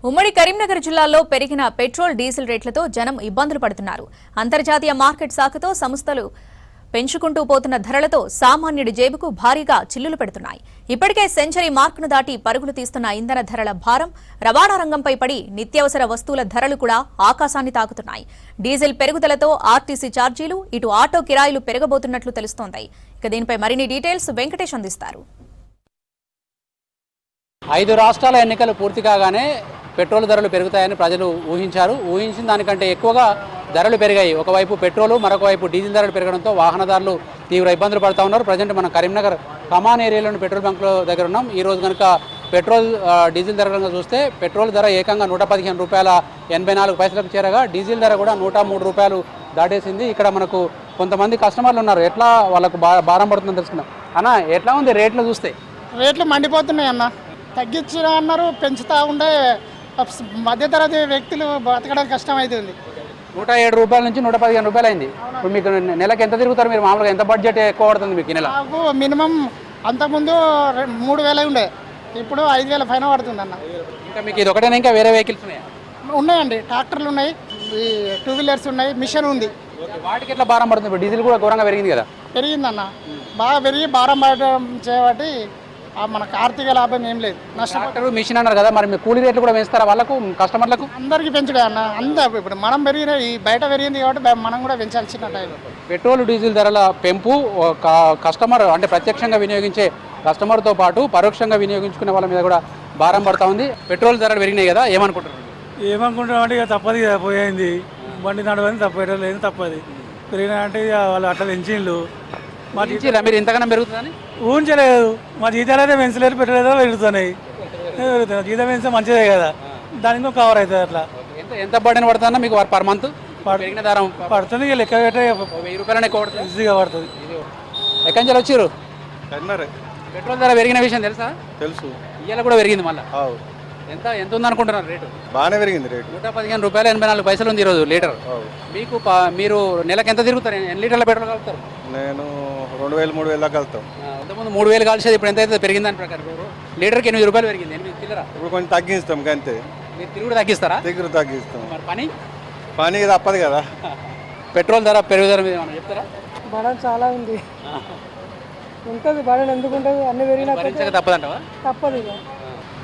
ఉమ్మడి కరీంనగర్ జిల్లాలో పెరిగిన పెట్రోల్ డీజిల్ రేట్లతో జనం ఇబ్బందులు పడుతున్నారు. అంతర్జాతీయ మార్కెట్ శాఖతో సంస్థలు పెంచుకుంటూ పోతున్న ధరలతో సామాన్యుడి జేబుకు భారీగా చిల్లులు పెడుతున్నాయి. ఇప్పటికే సెంచరీ మార్కును దాటి పరుగులు తీస్తున్న ఇంధన ధరల భారం రవాణా రంగంపై పడి నిత్యావసర వస్తువుల ధరలు కూడా ఆకాశాన్ని తాకుతున్నాయి. డీజిల్ పెరుగుదలతో ఆర్టీసీ ఛార్జీలు, ఇటు ఆటో కిరాయిలు పెరగబోతున్నట్లు తెలుస్తోంది. ఇక దీనిపై మరిన్ని డీటెయిల్స్ వెంకటేష్ అందిస్తారు. 5 రాష్ట్రాల ఎన్నికలు పూర్తి కాగానే పెట్రోల్ ధరలు పెరుగుతాయని ప్రజలు ఊహించిన దానికంటే ఎక్కువగా ధరలు పెరిగాయి. ఒకవైపు పెట్రోలు, మరొక వైపు డీజిల్ ధరలు పెరగడంతో వాహనదారులు తీవ్ర ఇబ్బందులు పడుతూ ఉన్నారు. ప్రజెంట్ మనం కరీంనగర్ కమాన్ ఏరియాలోని పెట్రోల్ బంకుల దగ్గర ఉన్నాం. ఈ రోజు కనుక పెట్రోల్ డీజిల్ ధర కనుక చూస్తే పెట్రోల్ ధర ఏకంగా ₹115.84 చేరగా డీజిల్ ధర కూడా ₹103 దాటేసింది. ఇక్కడ మనకు కొంతమంది కస్టమర్లు ఉన్నారు. ఎట్లా వాళ్ళకు భారం పడుతుందని తెలుసుకున్నాం. అన్న, ఎట్లా ఉంది రేట్లు చూస్తే? రేట్లు మండిపోతున్నాయి అన్న. తగ్గించడం అన్నారు, పెంచుతూ ఉండే మధ్యతరగతి వ్యక్తులు బతకడం కష్టమవుతుంది. ₹107 నుంచి ₹115 అయింది. ఇప్పుడు మీకు నెలకు ఎంత తిరుగుతారు మీరు? మామూలుగా ఎంత బడ్జెట్ ఎక్కువ పడుతుంది మీకు నెల? నాకు మినిమం అంతకుముందు 3,000 ఉండే, ఇప్పుడు 5,000 పైన పడుతుంది అన్న. ఇంకా మీకు ఇది ఒకటేనా, ఇంకా వేరే వెహికల్స్ ఉన్నాయా? ఉన్నాయండి, ట్రాక్టర్లు ఉన్నాయి, 2 వీలర్స్ ఉన్నాయి, మిషన్ ఉంది. వాటికి ఎట్లా భారం పడుతుంది? ఇప్పుడు డీజిల్ కూడా ఘోరంగా పెరిగింది కదా? పెరిగిందన్న, బాగా పెరిగి భారం పడడం చేయబట్టి మనకు ఆర్థిక లాభం ఏం లేదు, నష్టపోతారు. మిషన్ అన్నారు కదా, మరి మీ కూలీ రేట్లు కూడా పెంచుతారా వాళ్ళకు, కస్టమర్లకు? అందరికీ పెంచడే అన్న. ఇప్పుడు మనం పెరిగిన ఈ బయట పెరిగింది కాబట్టి మనం కూడా పెంచాల్సిన టైం. పెట్రోల్ డీజిల్ ధరల పెంపు కస్టమర్ అంటే ప్రత్యక్షంగా వినియోగించే కస్టమర్తో పాటు పరోక్షంగా వినియోగించుకునే వాళ్ళ మీద కూడా భారం పడుతూ ఉంది. పెట్రోల్ ధరలు పెరిగినాయి కదా, ఏమనుకుంటున్నాం అంటే ఇక తప్పదు కదా, పోయింది బండి నడవని తప్పదు, లేదు తప్పది పెరిగినా అంటే ఇక వాళ్ళు అట్లా పెంచిండ్లు. మా మీరు ఇంతకన్నా పెరుగుతుందని ఊహించలేదు. మా జీతాలు అయితే పెంచలేదు, పెట్టలేదు, పెరుగుతున్నాయి. జీతం పెంచితే మంచిదే కదా, దానికి కవర్ అవుతుంది. అట్లా ఎంత బడ్డీని పడుతుందా మీకు పర్ మంత్? పడుతుంది, ఇక లెక్క పెట్టే ₹1000 ఎక్కువ పడుతుంది, ఈజీగా పడుతుంది. ఎక్కడి నుంచి వచ్చారు? పెట్రోల్ ధర పెరిగిన విషయం తెలుసా? తెలుసు. ఇవాళ కూడా పెరిగింది మళ్ళీ. ఎంత ఉందనుకుంటున్నారు రేటు? బాగానే పెరిగింది రేటు. ₹115.84 ఉంది ఈరోజు లీటర్. మీరు నెలకు ఎంత తిరుగుతారు? ఎన్ని లీటర్ల పెట్రోల్ కలుపుతారు? నేను 2,000, 3,000 దాకా కలుపుతాం. ఇంతకుముందు 3,000 కాల్చేది, ఇప్పుడు ఎంత అయితే పెరిగిందని ప్రకారం లీటర్కి ₹8 పెరిగింది. 8 చిల్లర. ఇప్పుడు కొంచెం తగ్గిస్తాం అంతే. మీరు తిరుగుడు తగ్గిస్తారా? తగ్గిస్తాం. మరి పని తప్పదు కదా. పెట్రోల్ ధర పెరుగుదల మీద ఏమన్నా చెప్తారా? భారం చాలా ఉంది, ఉంటుంది భారం. ఎందుకు ఉంటుంది? అన్ని పెరిగినా తప్పదంటావా? తప్పదు.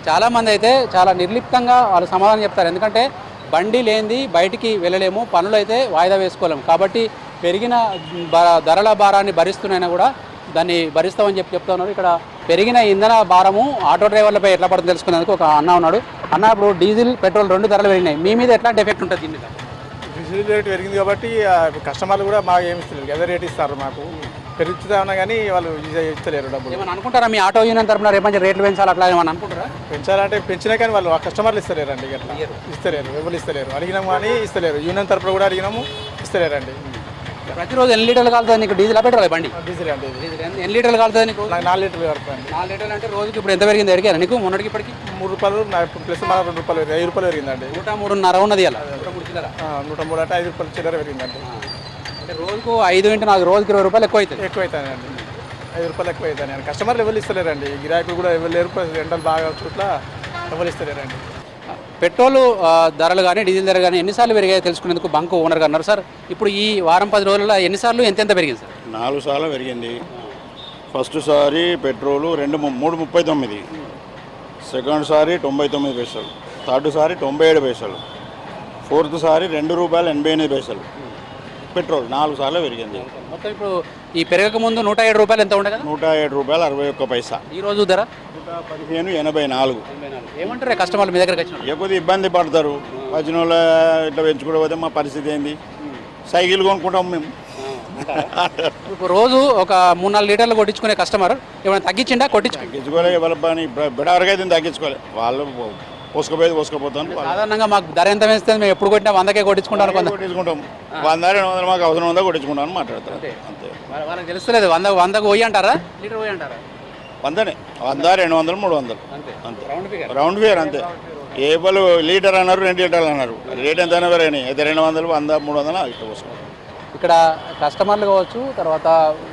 చాలామంది అయితే చాలా నిర్లిప్తంగా వాళ్ళు సమాధానం చెప్తారు. ఎందుకంటే బండి లేనిది బయటికి వెళ్ళలేము, పనులు అయితే వాయిదా వేసుకోలేము. కాబట్టి పెరిగిన ధరల భారాన్ని భరిస్తున్నైనా కూడా దాన్ని భరిస్తామని చెప్తా ఉన్నారు. ఇక్కడ పెరిగిన ఇంధన భారము ఆటో డ్రైవర్లపై ఎట్లా పడుతుంది తెలుసుకునేందుకు ఒక అన్న ఉన్నాడు. అన్న, ఇప్పుడు డీజిల్ పెట్రోల్ 2 ధరలు పెరిగినాయి, మీ మీద ఎట్లాంటి ఎఫెక్ట్ ఉంటుంది దీని మీద? డీజిల్ రేట్ పెరిగింది కాబట్టి కస్టమర్లు కూడా మాకు ఏమి ఇస్తారు, అదే రేట్ ఇస్తారు. మాకు పెరుగుతుందా ఉన్నా కానీ వాళ్ళు ఇస్తలేరు డబ్బులు. ఏమన్నా అనుకుంటారా మీ ఆటో యూనియన్ తరఫున రేపు రేట్లు పెంచాలి అట్లా ఏమన్నా అనుకుంటారా? పెంచాలంటే పెంచినా కానీ వాళ్ళు కస్టమర్లు ఇస్తలేరండి. ఇట్లా ఇస్తలేరు, ఎవరు ఇస్తలేరు. అడిగినాము కానీ ఇస్తలేరు. యూనియన్ తరఫున కూడా అడిగినాము, ఇస్తలేరండి. ప్రతిరోజు ఎన్ని లీటర్లు కాలుతుంది నీకు డీజిల్? పెట్రోల్ బండి డీజిల్ అండి. ఎన్ని లీటర్లు కాలుతుంది నీకు? నాకు 4 లీటర్లు కడుతుంది. 4 లీటర్లు అంటే రోజుకి ఇప్పుడు ఎంత పెరిగింది అడిగారు నీకు? మొన్నటికి ఇప్పటికి ₹3 ప్లస్ మన ₹2 ₹5 పెరిగిందండి. 103.5 ఉన్నది అలా. 103 అంటే ₹5 చిల్లర పెరిగిందండి. అంటే రోజుకు 5 ఇంటూ 4 రోజుకి ₹20 ఎక్కువ అవుతుంది. ఎక్కువ అవుతాయండి, ₹5 ఎక్కువ అవుతాయి. కస్టమర్లు ఎవరు ఇస్తలేరండి, గిరాకులు కూడా ఎవరు లేరు. ఎండలు బాగా చోట్ల ఎవరు ఇస్తలేరండి. పెట్రోల్ ధరలు కానీ డీజిల్ ధరలు కానీ ఎన్నిసార్లు పెరిగాయో తెలుసుకునేందుకు బంక్ ఓనర్ గారు అన్నారు. సార్, ఇప్పుడు ఈ వారం 10 రోజుల్లో ఎన్నిసార్లు ఎంత పెరిగింది సార్? 4 సార్లు పెరిగింది. ఫస్ట్ సారి పెట్రోలు 3.39, సెకండ్ సారి 99 పైసలు, థర్డ్ సారి 97 పైసలు, ఫోర్త్ సారి ₹2.88. పెట్రోల్ 4 సార్లు పెరిగింది. మొత్తం ఇప్పుడు ఈ పెరగక ముందు ₹107 ఎంత ఉండదు? ₹107.61. ఈ రోజు ధర 115.84. ఏమంటారు కస్టమర్లు మీ దగ్గరకు వచ్చిన? కొద్దిగా ఇబ్బంది పడతారు. వచ్చిన వాళ్ళు ఇట్లా పెంచుకోకపోతే మా పరిస్థితి ఏంది? సైకిల్ కొనుక్కుంటాం మేము. ఇప్పుడు రోజు ఒక 3-4 లీటర్లు కొట్టించుకునే కస్టమర్ ఏమైనా తగ్గించిండా? తగ్గించుకోలే, వాళ్ళ పని బిడవరకు అయితే తగ్గించుకోలే. వాళ్ళు పోసుకపోతాను. సాధారణంగా మాకు ధర ఎంత వేస్తే మేము ఎప్పుడు కొట్టినా 100కే కొట్టించుకుంటాం. 100-200 మాకు అవసరం ఉందా కొట్టించుకుంటాను మాట్లాడతారు అంతే. వాళ్ళకి తెలుస్తలేదు 100కు పోయి అంటారా, లీటర్ పోయి అంటారా? 100, 200, 300 అంతే. రౌండ్ ఫిగర్ అంతే. ఏ వాళ్ళు లీటర్ అన్నారు, 2 లీటర్లు అన్నారు. రేట్ ఎంత అయినా వేరే అయితే 200, 100, 300 ఇట్లా పోసుకోవాలి. ఇక్కడ కస్టమర్లు కావచ్చు, తర్వాత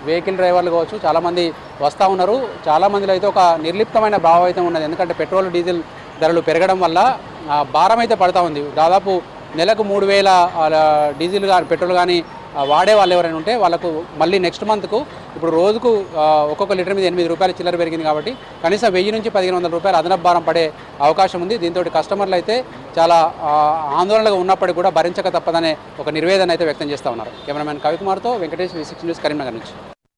వెహికల్ డ్రైవర్లు కావచ్చు, చాలామంది వస్తూ ఉన్నారు. చాలామందిలో అయితే ఒక నిర్లిప్తమైన భావం అయితే ఉన్నది. ఎందుకంటే పెట్రోల్ డీజిల్ ధరలు పెరగడం వల్ల భారం అయితే పడతా ఉంది. దాదాపు నెలకు 3,000 డీజిల్ కానీ పెట్రోల్ కానీ వాడే వాళ్ళు ఎవరైనా ఉంటే వాళ్ళకు మళ్ళీ నెక్స్ట్ మంత్కు ఇప్పుడు రోజుకు ఒక్కొక్క లీటర్ మీద 8 రూపాయలు చిల్లర పెరిగింది కాబట్టి కనీసం 1000 నుంచి 1,500 రూపాయలు అదనపు భారం పడే అవకాశం ఉంది. దీంతో కస్టమర్లు అయితే చాలా ఆందోళనగా ఉన్నప్పటికీ కూడా భరించక తప్పదనే ఒక నిర్వేదన అయితే వ్యక్తం చేస్తూ ఉన్నారు. కెమెరామెన్ కవికుమార్తో వెంకటేష్, V6 న్యూస్, కరీంనగర్ నుంచి.